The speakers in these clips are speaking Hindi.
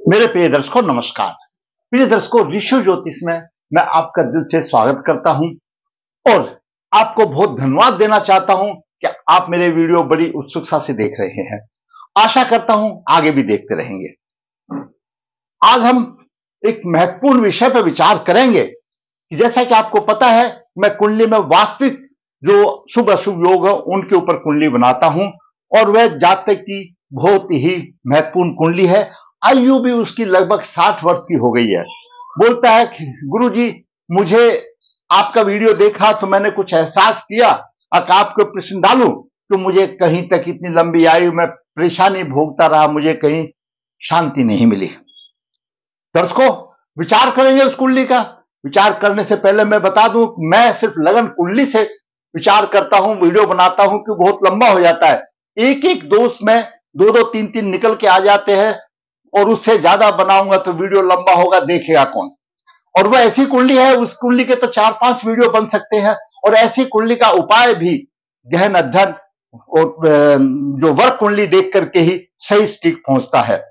मेरे प्रिय दर्शकों नमस्कार। प्रिय दर्शकों, ऋषि ज्योतिष में मैं आपका दिल से स्वागत करता हूं और आपको बहुत धन्यवाद देना चाहता हूं कि आप मेरे वीडियो बड़ी उत्सुकता से देख रहे हैं। आशा करता हूं आगे भी देखते रहेंगे। आज हम एक महत्वपूर्ण विषय पर विचार करेंगे कि जैसा कि आपको पता है, मैं कुंडली में वास्तविक जो शुभ अशुभ योग है उनके ऊपर कुंडली बनाता हूं और वह जातक की बहुत ही महत्वपूर्ण कुंडली है। आयु भी उसकी लगभग 60 वर्ष की हो गई है। बोलता है कि गुरुजी, मुझे आपका वीडियो देखा तो मैंने कुछ एहसास किया, अगर आपको प्रश्न डालूं तो मुझे कहीं तक इतनी लंबी आयु में परेशानी भोगता रहा, मुझे कहीं शांति नहीं मिली। दर्शकों, विचार करेंगे उस कुंडली का। विचार करने से पहले मैं बता दूं, मैं सिर्फ लगन कुंडली से विचार करता हूं, वीडियो बनाता हूं कि बहुत लंबा हो जाता है। एक एक दोष में दो दो तीन तीन निकल के आ जाते हैं और उससे ज्यादा बनाऊंगा तो वीडियो लंबा होगा, देखेगा कौन। और वह ऐसी कुंडली है, उस कुंडली के तो 4-5 वीडियो बन सकते हैं। और ऐसी कुंडली का उपाय भी गहन अध्ययन और जो वर्क कुंडली देख करके ही सही स्टिक पहुंचता है।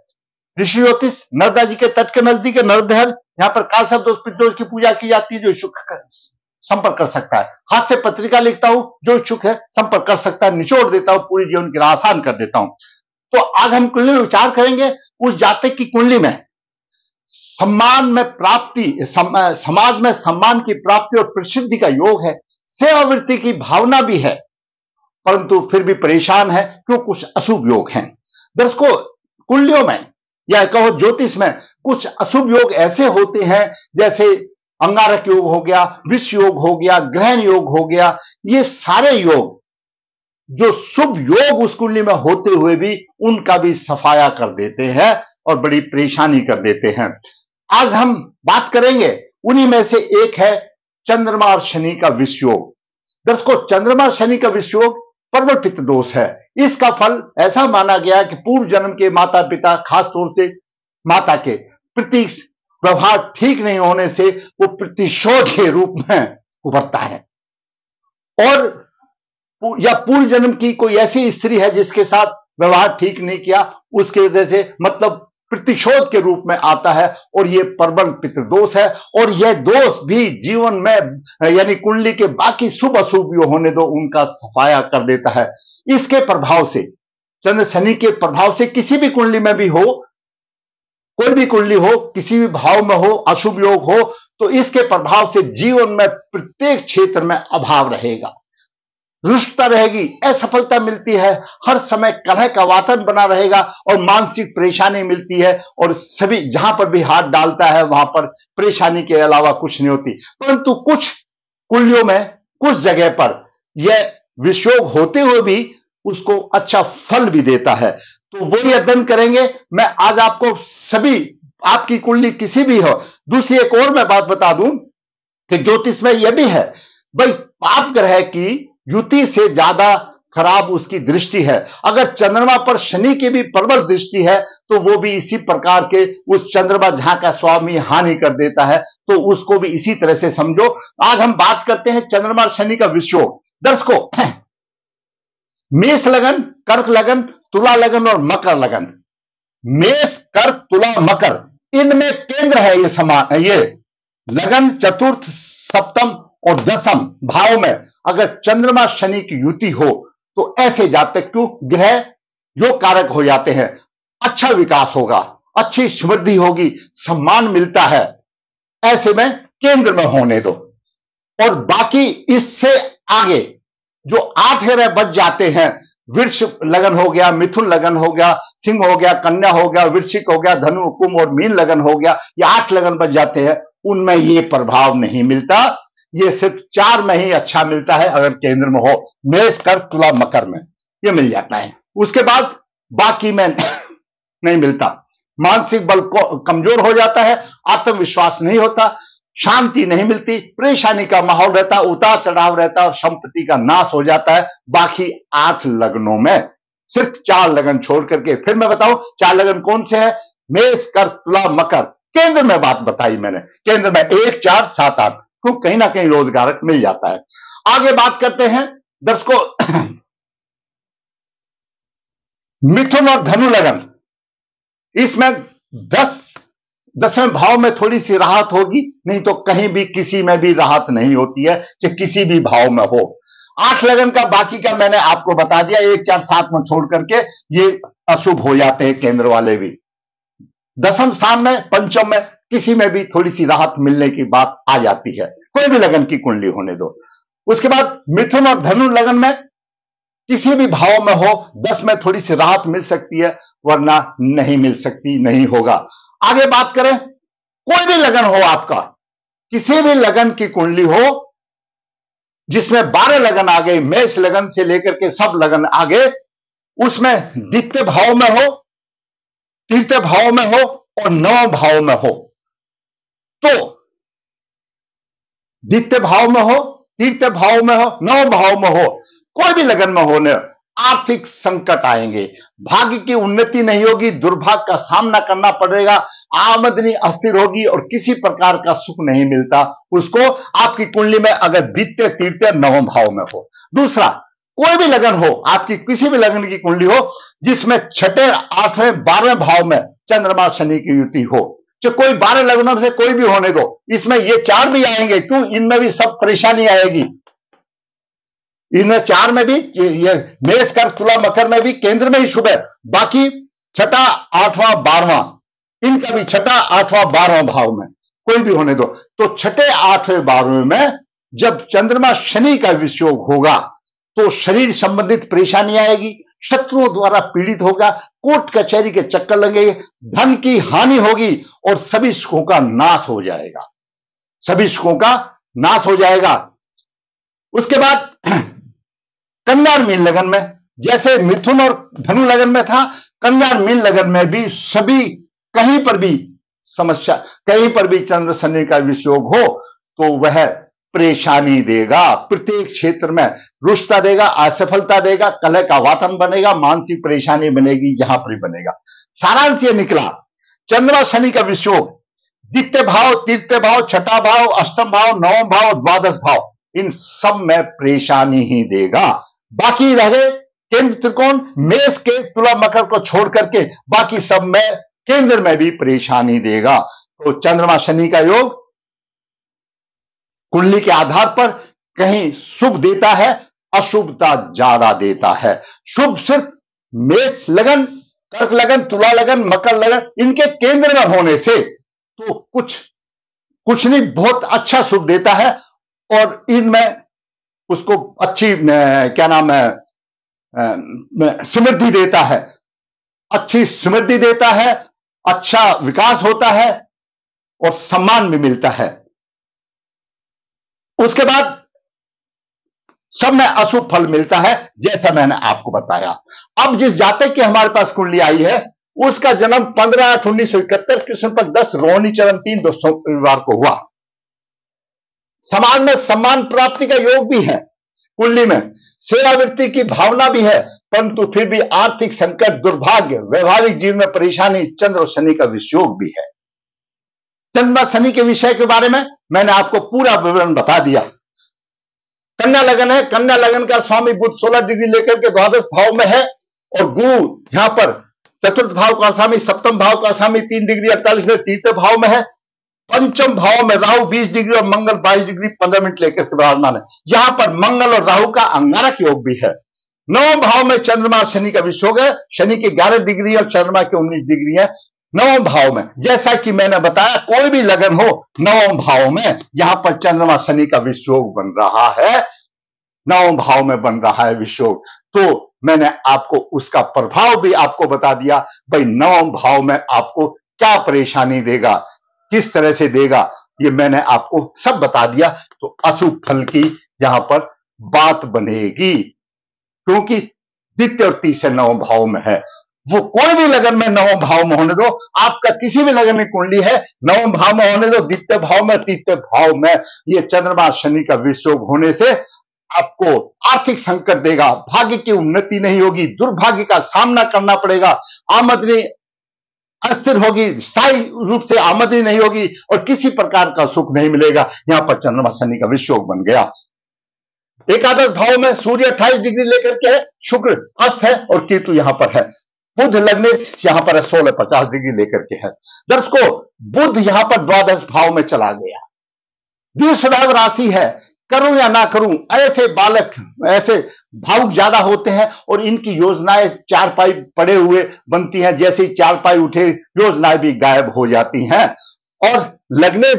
ऋषि ज्योतिष नर्मदा जी के तट के नजदीक है नर्मदहर। यहाँ पर काल सर्प दोष पितृ दोष की पूजा की जाती है। जो इच्छुक संपर्क कर सकता है। हाथ से पत्रिका लिखता हूं, जो इच्छुक है संपर्क कर सकता है। निचोड़ देता हूं, पूरी जीवन की राह आसान कर देता हूं। तो आज हम कुंडली में विचार करेंगे। उस जातक की कुंडली में सम्मान में प्राप्ति, समाज में सम्मान की प्राप्ति और प्रसिद्धि का योग है। सेवावृत्ति की भावना भी है, परंतु फिर भी परेशान है क्यों कुछ अशुभ योग हैं। दर्शकों, कुंडलियों में या कहो ज्योतिष में कुछ अशुभ योग ऐसे होते हैं, जैसे अंगारक योग हो गया, विष योग हो गया, ग्रहण योग हो गया। ये सारे योग जो शुभ योग उस कुंडली में होते हुए भी उनका भी सफाया कर देते हैं और बड़ी परेशानी कर देते हैं। आज हम बात करेंगे उन्हीं में से एक है चंद्रमा और शनि का विष योग। दर्शकों, चंद्रमा और शनि का विष योग प्रबल पित्त दोष है। इसका फल ऐसा माना गया कि पूर्व जन्म के माता पिता, खासतौर से माता के प्रति व्यवहार ठीक नहीं होने से वो प्रतिशोध के रूप में उभरता है। और या पूर्व जन्म की कोई ऐसी स्त्री है जिसके साथ व्यवहार ठीक नहीं किया, उसके वजह से मतलब प्रतिशोध के रूप में आता है और यह प्रबल पितृदोष है। और यह दोष भी जीवन में यानी कुंडली के बाकी शुभ अशुभ होने दो उनका सफाया कर देता है। इसके प्रभाव से, चंद्र शनि के प्रभाव से किसी भी कुंडली में भी हो, कोई भी कुंडली हो, किसी भी भाव में हो, अशुभ योग हो, तो इसके प्रभाव से जीवन में प्रत्येक क्षेत्र में अभाव रहेगा, रुष्टता रहेगी, असफलता मिलती है, हर समय कलह का वातावरण बना रहेगा और मानसिक परेशानी मिलती है। और सभी जहां पर भी हाथ डालता है वहां पर परेशानी के अलावा कुछ नहीं होती। परंतु कुछ कुंडलियों में कुछ जगह पर यह विषयोग होते हुए भी उसको अच्छा फल भी देता है। तो वही अध्ययन करेंगे। मैं आज आपको सभी, आपकी कुंडली किसी भी हो। दूसरी एक और मैं बात बता दूं कि ज्योतिष में यह भी है, भाई पाप ग्रह की युति से ज्यादा खराब उसकी दृष्टि है। अगर चंद्रमा पर शनि की भी प्रबल दृष्टि है तो वो भी इसी प्रकार के, उस चंद्रमा जहां का स्वामी हानि कर देता है, तो उसको भी इसी तरह से समझो। आज हम बात करते हैं चंद्रमा और शनि का विषयोग। दर्शकों, मेष लगन, कर्क लगन, तुला लगन और मकर लगन, मेष, कर्क, तुला, मकर, इनमें केंद्र है ये समान, ये लगन चतुर्थ, सप्तम और दसम भाव में अगर चंद्रमा शनि की युति हो तो ऐसे जातक को ग्रह योग कारक हो जाते हैं। अच्छा विकास होगा, अच्छी समृद्धि होगी, सम्मान मिलता है। ऐसे में केंद्र में होने दो। और बाकी इससे आगे जो 8 ग्रह बच जाते हैं, वृष लगन हो गया, मिथुन लगन हो गया, सिंह हो गया, कन्या हो गया, वृश्चिक हो गया, धनु, कुंभ और मीन लगन हो गया, ये 8 लगन बच जाते हैं। उनमें ये प्रभाव नहीं मिलता, ये सिर्फ 4 में ही अच्छा मिलता है। अगर केंद्र में हो, मेष, कर्क, तुला, मकर में ये मिल जाता है। उसके बाद बाकी में नहीं मिलता। मानसिक बल कमजोर हो जाता है, आत्मविश्वास नहीं होता, शांति नहीं मिलती, परेशानी का माहौल रहता है, उतार चढ़ाव रहता है और संपत्ति का नाश हो जाता है। बाकी 8 लगनों में सिर्फ 4 लगन छोड़ करके, फिर मैं बताऊं 4 लगन कौन से है? मेष, कर्क, तुला, मकर। केंद्र में बात बताई मैंने, केंद्र में 1, 4, 7, 8, तो कहीं ना कहीं रोजगार मिल जाता है। आगे बात करते हैं दर्शकों, मिथुन और धनु लगन। इसमें दसवें भाव में थोड़ी सी राहत होगी, नहीं तो कहीं भी किसी में भी राहत नहीं होती है, चाहे किसी भी भाव में हो। 8 लगन का बाकी का मैंने आपको बता दिया, 1 4 7 में छोड़ करके ये अशुभ हो जाते हैं केंद्र वाले भी। दसम स्थान में, पंचम में किसी में भी थोड़ी सी राहत मिलने की बात आ जाती है, कोई भी लगन की कुंडली होने दो। उसके बाद मिथुन और धनु लगन में किसी भी भाव में हो, 10 में थोड़ी सी राहत मिल सकती है, वरना नहीं मिल सकती, नहीं होगा। आगे बात करें, कोई भी लगन हो आपका, किसी भी लगन की कुंडली हो जिसमें 12 लगन आ गए, मेष लगन से लेकर के सब लगन आ गए, उसमें द्वितीय भाव में हो, तृतीय भाव में हो और नवम भाव में हो, तो द्वितीय भाव में हो, तृतीय भाव में हो, नवम भाव में हो, कोई भी लगन में होने, आर्थिक संकट आएंगे, भाग्य की उन्नति नहीं होगी, दुर्भाग्य का सामना करना पड़ेगा, आमदनी अस्थिर होगी और किसी प्रकार का सुख नहीं मिलता उसको, आपकी कुंडली में अगर द्वितीय तृतीय नवम भाव में हो। दूसरा, कोई भी लगन हो, आपकी किसी भी लगन की कुंडली हो जिसमें 6ठे 8वें 12वें भाव में चंद्रमा शनि की युति हो, जो कोई 12 लगनों में से कोई भी होने दो, इसमें ये 4 भी आएंगे, क्यों, इनमें भी सब परेशानी आएगी। इनमें 4 में भी ये मेष कर तुला मकर में भी केंद्र में ही शुभ है, बाकी 6ठा 8वां 12वां, इनका भी 6ठा 8वां 12वां भाव में कोई भी होने दो। तो 6ठे 8वें 12वें में जब चंद्रमा शनि का वियोग होगा तो शरीर संबंधित परेशानी आएगी, शत्रुओं द्वारा पीड़ित होगा, कोर्ट कचहरी के चक्कर लगेंगे, धन की हानि होगी और सभी सुखों का नाश हो जाएगा, सभी सुखों का नाश हो जाएगा। उसके बाद कन्या और मीन लगन में, जैसे मिथुन और धनु लगन में था, कन्या और मीन लगन में भी सभी कहीं पर भी समस्या, कहीं पर भी चंद्र शनि का वियोग हो तो वह परेशानी देगा, प्रत्येक क्षेत्र में रुष्टता देगा, असफलता देगा, कलह का वातावरण बनेगा, मानसिक परेशानी बनेगी, यहां पर ही बनेगा। सारांश ये निकला, चंद्रमा शनि का वियोग द्वितीय भाव, तृतीय भाव, छठा भाव, अष्टम भाव, नवम भाव, द्वादश भाव, इन सब में परेशानी ही देगा। बाकी रहे केंद्र त्रिकोण, मेष के तुला मकर को छोड़ करके बाकी सब में केंद्र में भी परेशानी देगा। तो चंद्रमा शनि का योग कुंडली के आधार पर कहीं शुभ देता है, अशुभता ज्यादा देता है। शुभ सिर्फ मेष लगन, कर्क लगन, तुला लगन, मकर लगन, इनके केंद्र में होने से तो कुछ नहीं, बहुत अच्छा शुभ देता है और इनमें उसको अच्छी क्या नाम है, समृद्धि देता है, अच्छी समृद्धि देता है, अच्छा विकास होता है और सम्मान भी मिलता है। उसके बाद सब में अशुभ फल मिलता है, जैसा मैंने आपको बताया। अब जिस जातक की हमारे पास कुंडली आई है उसका जन्म 15/8/1971 कृष्ण पक्ष 10 रोहिणी चरण 3 रविवार को हुआ। समाज में सम्मान प्राप्ति का योग भी है, कुंडली में सेवावृत्ति की भावना भी है, परंतु फिर भी आर्थिक संकट, दुर्भाग्य, वैवाहिक जीवन में परेशानी, चंद्र और शनि का वियोग भी है। चंद्रमा शनि के विषय के बारे में मैंने आपको पूरा विवरण बता दिया। कन्या लगन है, कन्या लगन का स्वामी बुध 16 डिग्री लेकर के द्वादश भाव में है और गुरु यहां पर चतुर्थ भाव का स्वामी, सप्तम भाव का स्वामी 3 डिग्री 48 में तृतीय भाव में है। पंचम भाव में राहु 20 डिग्री और मंगल 22 डिग्री 15 मिनट लेकर के विराजमान है। यहां पर मंगल और राहु का अंगारक योग भी है। नवम भाव में चंद्रमा शनि का वियोग है, शनि के 11 डिग्री और चंद्रमा के 19 डिग्री है नवम भाव में। जैसा कि मैंने बताया, कोई भी लगन हो नवम भाव में, यहां पर चंद्रमा शनि का वियोग बन रहा है, नवम भाव में बन रहा है वियोग। तो मैंने आपको उसका प्रभाव भी आपको बता दिया, भाई नवम भाव में आपको क्या परेशानी देगा, किस तरह से देगा, ये मैंने आपको सब बता दिया। तो अशुभ फल की यहां पर बात बनेगी, क्योंकि द्वितीय और तीसरे नवम भाव में है। वो कोई भी लगन में नवम भाव में होने दो, आपका किसी भी लगन में कुंडली है नवम भाव में होने दो, द्वितीय भाव में, तृतीय भाव में, ये चंद्रमा शनि का वियोग होने से आपको आर्थिक संकट देगा, भाग्य की उन्नति नहीं होगी, दुर्भाग्य का सामना करना पड़ेगा, आमदनी अस्थिर होगी, स्थायी रूप से आमदनी नहीं होगी और किसी प्रकार का सुख नहीं मिलेगा। यहां पर चंद्रमा शनि का वियोग बन गया। एकादश भाव में सूर्य 28 डिग्री लेकर के है, शुक्र अस्त है और केतु यहां पर है। बुध लग्न यहां पर 1650 लेकर के है। दर्शकों, बुध यहां पर द्वादश भाव में चला गया। द्विस्वभाव राशि है, करूं या ना करूं, ऐसे बालक ऐसे भावुक ज्यादा होते हैं और इनकी योजनाएं चारपाई पड़े हुए बनती हैं, जैसे ही चारपाई उठे योजनाएं भी गायब हो जाती हैं। और लग्न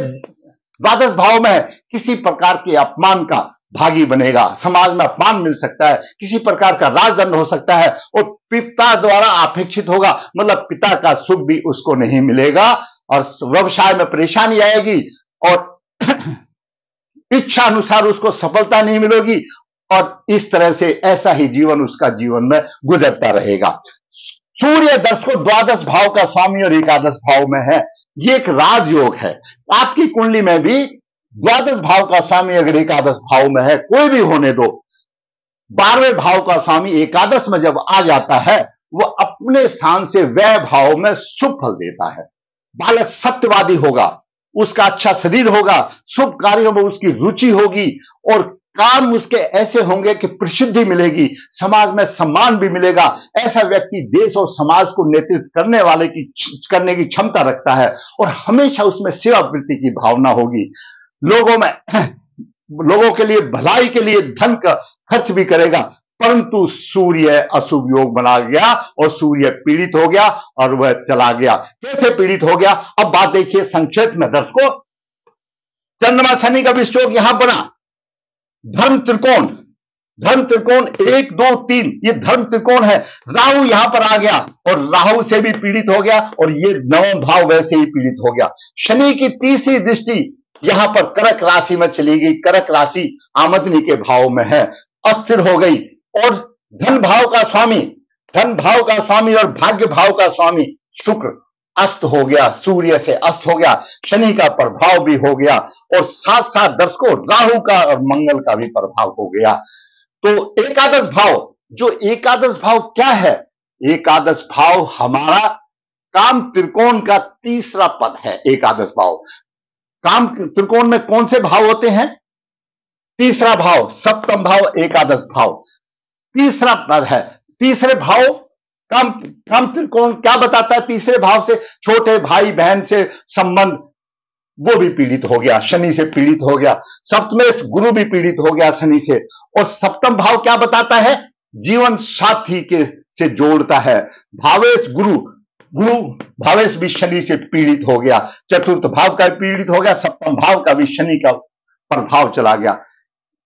द्वादश भाव में किसी प्रकार के अपमान का भागी बनेगा, समाज में अपमान मिल सकता है, किसी प्रकार का राजदंड हो सकता है और पिता द्वारा अपेक्षित होगा, मतलब पिता का सुख भी उसको नहीं मिलेगा और व्यवसाय में परेशानी आएगी और इच्छा अनुसार उसको सफलता नहीं मिलेगी और इस तरह से ऐसा ही जीवन उसका जीवन में गुजरता रहेगा। सूर्य दर्शकों द्वादश भाव का स्वामी और एकादश भाव में है। ये एक राजयोग है। आपकी कुंडली में भी द्वादश भाव का स्वामी अगर एकादश भाव में है, कोई भी होने दो, 12वें भाव का स्वामी एकादश में जब आ जाता है, वो अपने स्थान से व्यय भाव में शुभ फल देता है। बालक सत्यवादी होगा, उसका अच्छा शरीर होगा, शुभ कार्यों में उसकी रुचि होगी और काम उसके ऐसे होंगे कि प्रसिद्धि मिलेगी, समाज में सम्मान भी मिलेगा। ऐसा व्यक्ति देश और समाज को नेतृत्व करने की क्षमता रखता है और हमेशा उसमें सेवा वृत्ति की भावना होगी। लोगों के लिए भलाई के लिए धन का खर्च भी करेगा। परंतु सूर्य अशुभ योग बना गया और सूर्य पीड़ित हो गया और वह चला गया। कैसे पीड़ित हो गया, अब बात देखिए संक्षेप में दर्शकों। चंद्रमा शनि का विषयोग यहां बना, धर्म त्रिकोण 1 2 3, ये धर्म त्रिकोण है। राहु यहां पर आ गया और राहु से भी पीड़ित हो गया और ये 9वां भाव वैसे ही पीड़ित हो गया। शनि की तीसरी दृष्टि यहां पर कर्क राशि में चली गई। कर्क राशि आमदनी के भाव में है, अस्थिर हो गई और धन भाव का स्वामी और भाग्य भाव का स्वामी शुक्र अस्त हो गया, सूर्य से अस्त हो गया, शनि का प्रभाव भी हो गया और साथ साथ दर्शकों राहु का और मंगल का भी प्रभाव हो गया। तो एकादश भाव क्या है? एकादश भाव हमारा काम त्रिकोण का तीसरा पद है। एकादश भाव काम त्रिकोण में कौन से भाव होते हैं? तीसरा भाव, सप्तम भाव, एकादश भाव तीसरा पद है। तीसरे भाव काम त्रिकोण क्या बताता है? तीसरे भाव से छोटे भाई बहन से संबंध वो भी पीड़ित हो गया, शनि से पीड़ित हो गया। सप्तमेश गुरु भी पीड़ित हो गया शनि से। और सप्तम भाव क्या बताता है? जीवन साथी के से जोड़ता है। भावेश गुरु भावेश भी शनि से पीड़ित हो गया। चतुर्थ भाव का पीड़ित हो गया, सप्तम भाव का भी शनि का प्रभाव चला गया।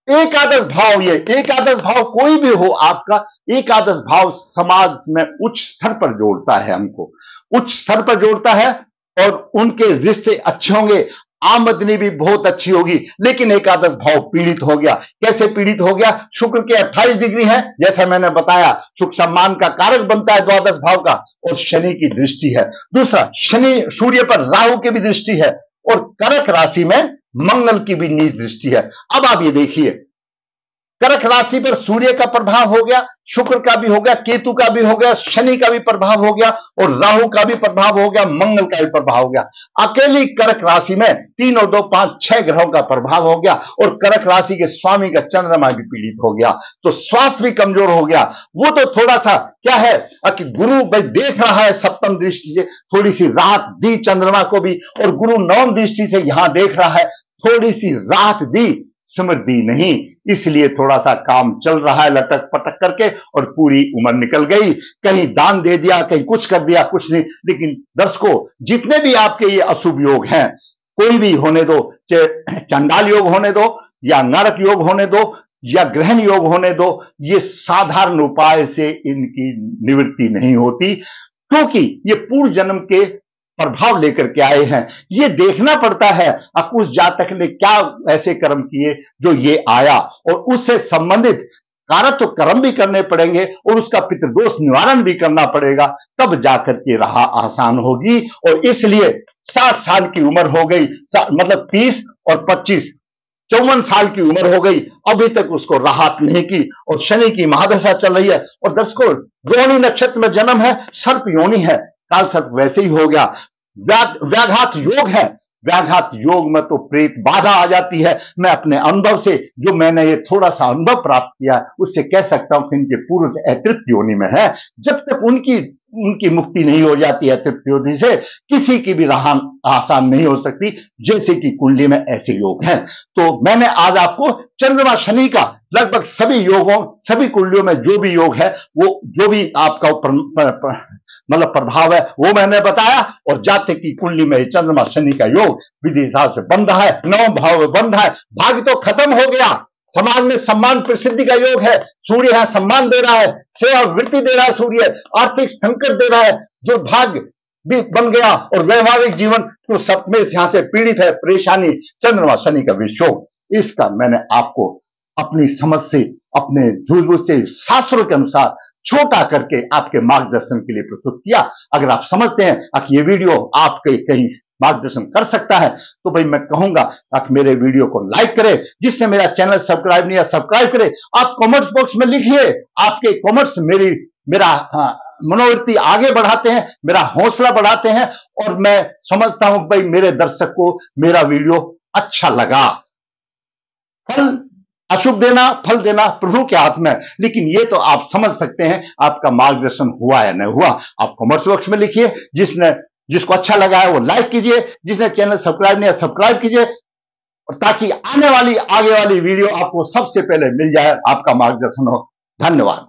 एकादश भाव कोई भी हो आपका, एकादश भाव समाज में उच्च स्तर पर जोड़ता है, हमको उच्च स्तर पर जोड़ता है और उनके रिश्ते अच्छे होंगे, आमदनी भी बहुत अच्छी होगी। लेकिन एकादश भाव पीड़ित हो गया। कैसे पीड़ित हो गया? शुक्र के 28 डिग्री है, जैसा मैंने बताया, सुख सम्मान का कारक बनता है द्वादश भाव का, और शनि की दृष्टि है। दूसरा, शनि सूर्य पर राहु की भी दृष्टि है और कर्क राशि में मंगल की भी नीच दृष्टि है। अब आप ये देखिए, कर्क राशि पर सूर्य का प्रभाव हो गया, शुक्र का भी हो गया, केतु का भी हो गया, शनि का भी प्रभाव हो गया और राहु का भी प्रभाव हो गया, मंगल का भी प्रभाव हो गया। अकेली कर्क राशि में 3 और 2 5 6 ग्रहों का प्रभाव हो गया और कर्क राशि के स्वामी का चंद्रमा भी पीड़ित हो गया। तो स्वास्थ्य भी कमजोर हो गया। वो तो थोड़ा सा क्या है कि गुरु भाई देख रहा है सप्तम दृष्टि से, थोड़ी सी राहत दी चंद्रमा को भी, और गुरु नवम दृष्टि से यहां देख रहा है, थोड़ी सी राहत दी, समृद्धि नहीं। इसलिए थोड़ा सा काम चल रहा है लटक पटक करके और पूरी उम्र निकल गई। कहीं दान दे दिया, कहीं कुछ कर दिया, कुछ नहीं। लेकिन दर्शकों, जितने भी आपके ये अशुभ योग हैं, कोई भी होने दो, चाहे चंडाल योग होने दो या नरक योग होने दो या ग्रहण योग होने दो, ये साधारण उपाय से इनकी निवृत्ति नहीं होती, क्योंकि ये पूर्व जन्म के प्रभाव लेकर के आए हैं। ये देखना पड़ता है उस जातक ने क्या ऐसे कर्म किए जो ये आया, और उससे संबंधित कारक तो कर्म भी करने पड़ेंगे और उसका पितृदोष निवारण भी करना पड़ेगा, तब जाकर के राह आसान होगी। और इसलिए 60 साल की उम्र हो गई, मतलब 30 और 25 54 साल की उम्र हो गई, अभी तक उसको राहत नहीं की और शनि की महादशा चल रही है। और दर्शकों, रोहिणी नक्षत्र में जन्म है, सर्प योनि है, काल सर्प वैसे ही हो गया। व्याघात योग है, व्याघात योग में तो प्रेत बाधा आ जाती है। मैं अपने अनुभव से, जो मैंने ये थोड़ा सा अनुभव प्राप्त किया, उससे कह सकता हूं कि इनके पूर्व अतृप्त योनि में है। जब तक उनकी उनकी मुक्ति नहीं हो जाती है तृप्ति से, किसी की भी राह आसान नहीं हो सकती, जैसे कि कुंडली में ऐसे योग हैं। तो मैंने आज आपको चंद्रमा शनि का लगभग सभी योगों, सभी कुंडलियों में जो भी योग है, वो जो भी आपका मतलब प्रभाव है, वो मैंने बताया। और जातक की कुंडली में चंद्रमा शनि का योग विधि हिसाब से बन रहा है, 9 भाव में बन रहा है। भाग्य तो खत्म हो गया, समाज में सम्मान प्रसिद्धि का योग है, सूर्य यहां सम्मान दे रहा है, सेवा वृत्ति दे रहा है, सूर्य आर्थिक संकट दे रहा है, दुर्भाग्य भी बन गया, और वैवाहिक जीवन तो सब में यहां से पीड़ित है, परेशानी, चंद्रमा शनि का वियोग। इसका मैंने आपको अपनी समझ से, अपने झूठ से, शास्त्रों के अनुसार छोटा करके आपके मार्गदर्शन के लिए प्रस्तुत किया। अगर आप समझते हैं कि ये वीडियो आपके कहीं मार्गदर्शन कर सकता है, तो भाई मैं कहूंगा आप मेरे वीडियो को लाइक करें, जिससे मेरा चैनल सब्सक्राइब नहीं है सब्सक्राइब करें। आप कमेंट्स बॉक्स में लिखिए, आपके कमेंट्स मेरा मनोवृत्ति आगे बढ़ाते हैं, मेरा हौसला बढ़ाते हैं, और मैं समझता हूं भाई मेरे दर्शक को मेरा वीडियो अच्छा लगा। फल अशुभ देना, फल देना प्रभु के हाथ में, लेकिन ये तो आप समझ सकते हैं आपका मार्गदर्शन हुआ या नहीं हुआ। आप कमेंट्स बॉक्स में लिखिए, जिसको अच्छा लगा है वो लाइक कीजिए, जिसने चैनल सब्सक्राइब नहीं है सब्सक्राइब कीजिए, और ताकि आगे वाली वीडियो आपको सबसे पहले मिल जाए, आपका मार्गदर्शन हो। धन्यवाद।